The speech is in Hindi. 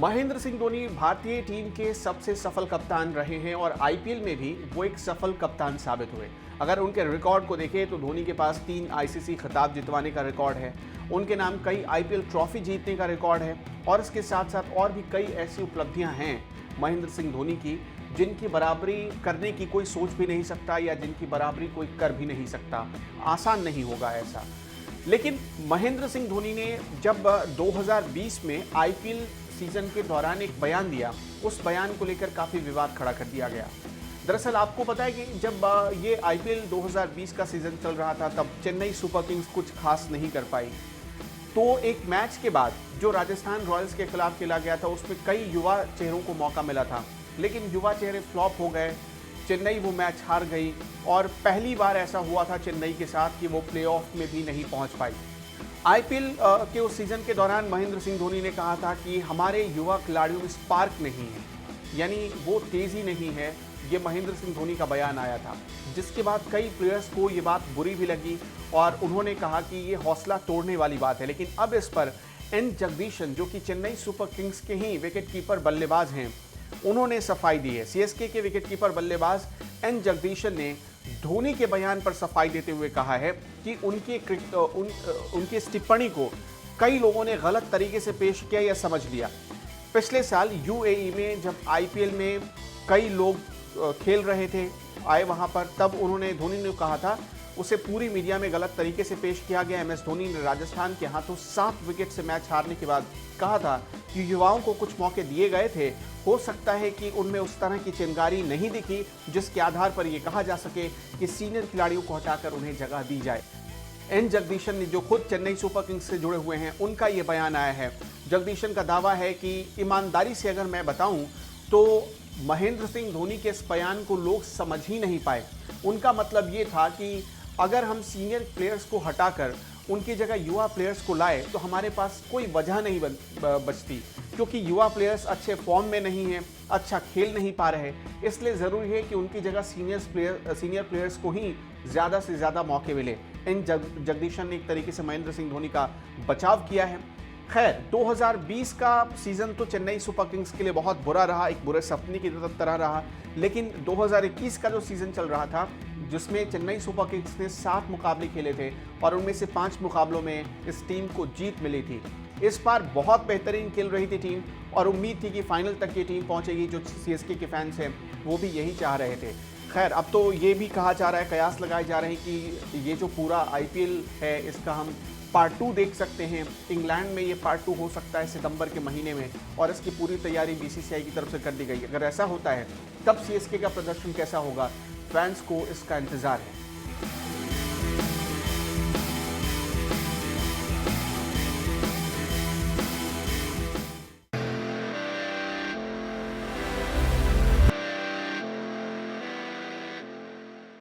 महेंद्र सिंह धोनी भारतीय टीम के सबसे सफल कप्तान रहे हैं और आईपीएल में भी वो एक सफल कप्तान साबित हुए। अगर उनके रिकॉर्ड को देखें तो धोनी के पास 3 आईसीसी खिताब जितवाने का रिकॉर्ड है, उनके नाम कई आईपीएल ट्रॉफी जीतने का रिकॉर्ड है और इसके साथ साथ और भी कई ऐसी उपलब्धियां हैं महेंद्र सिंह धोनी की जिनकी बराबरी करने की कोई सोच भी नहीं सकता या जिनकी बराबरी कोई कर भी नहीं सकता। आसान नहीं होगा ऐसा। लेकिन महेंद्र सिंह धोनी ने जब 2020 में आईपीएल सीजन के दौरान एक बयान दिया, उस बयान को लेकर काफ़ी विवाद खड़ा कर दिया गया। दरअसल आपको पता है कि जब ये आईपीएल 2020 का सीजन चल रहा था तब चेन्नई सुपर किंग्स कुछ खास नहीं कर पाई। तो एक मैच के बाद जो राजस्थान रॉयल्स के खिलाफ खेला गया था उसमें कई युवा चेहरों को मौका मिला था, लेकिन युवा चेहरे फ्लॉप हो गए। चेन्नई वो मैच हार गई और पहली बार ऐसा हुआ था चेन्नई के साथ कि वो प्लेऑफ में भी नहीं पहुंच पाई। आईपीएल के उस सीजन के दौरान महेंद्र सिंह धोनी ने कहा था कि हमारे युवा खिलाड़ियों में स्पार्क नहीं है, यानी वो तेज़ी नहीं है। ये महेंद्र सिंह धोनी का बयान आया था, जिसके बाद कई प्लेयर्स को ये बात बुरी भी लगी और उन्होंने कहा कि ये हौसला तोड़ने वाली बात है। लेकिन अब इस पर एन जगदीशन, जो कि चेन्नई सुपर किंग्स के ही विकेटकीपर बल्लेबाज हैं, उन्होंने सफाई दी है। सीएसके के विकेटकीपर बल्लेबाज एन जगदीशन ने धोनी के बयान पर सफाई देते हुए कहा है कि उनकी इस टिप्पणी को कई लोगों ने गलत तरीके से पेश किया या समझ लिया। पिछले साल यूएई में जब आईपीएल में कई लोग खेल रहे थे, आए वहां पर, तब उन्होंने धोनी ने कहा था उसे पूरी मीडिया में गलत तरीके से पेश किया गया। एमएस धोनी ने राजस्थान के हाथों 7 विकेट से मैच हारने के बाद कहा था कि युवाओं को कुछ मौके दिए गए थे, हो सकता है कि उनमें उस तरह की चिंगारी नहीं दिखी जिसके आधार पर यह कहा जा सके कि सीनियर खिलाड़ियों को हटाकर उन्हें जगह दी जाए। एन जगदीशन ने, जो खुद चेन्नई सुपर किंग्स से जुड़े हुए हैं, उनका ये बयान आया है। जगदीशन का दावा है कि ईमानदारी से अगर मैं बताऊं तो महेंद्र सिंह धोनी के इस बयान को लोग समझ ही नहीं पाए। उनका मतलब ये था कि अगर हम सीनियर प्लेयर्स को हटाकर उनकी जगह युवा प्लेयर्स को लाए तो हमारे पास कोई वजह नहीं बचती, क्योंकि युवा प्लेयर्स अच्छे फॉर्म में नहीं हैं, अच्छा खेल नहीं पा रहे, इसलिए ज़रूरी है कि उनकी जगह सीनियर प्लेयर्स को ही ज़्यादा से ज़्यादा मौके मिले। इन जगदीशन ने एक तरीके से महेंद्र सिंह धोनी का बचाव किया है। खैर, 2020 का सीज़न तो चेन्नई सुपर किंग्स के लिए बहुत बुरा रहा, एक बुरे सपने की तरह रहा। लेकिन 2021 का जो सीज़न चल रहा था, जिसमें चेन्नई सुपर किंग्स ने 7 मुकाबले खेले थे और उनमें से 5 मुकाबलों में इस टीम को जीत मिली थी। इस बार बहुत बेहतरीन खेल रही थी टीम और उम्मीद थी कि फाइनल तक ये टीम पहुंचेगी। जो सीएसके के फैंस हैं वो भी यही चाह रहे थे। खैर, अब तो ये भी कहा जा रहा है, कयास लगाए जा रहे हैं कि ये जो पूरा आईपीएल है इसका हम पार्ट 2 देख सकते हैं। इंग्लैंड में ये पार्ट 2 हो सकता है सितंबर के महीने में और इसकी पूरी तैयारी बीसीसीआई की तरफ से कर दी गई। अगर ऐसा होता है तब सीएसके का प्रदर्शन कैसा होगा, फैंस को इसका इंतज़ार है।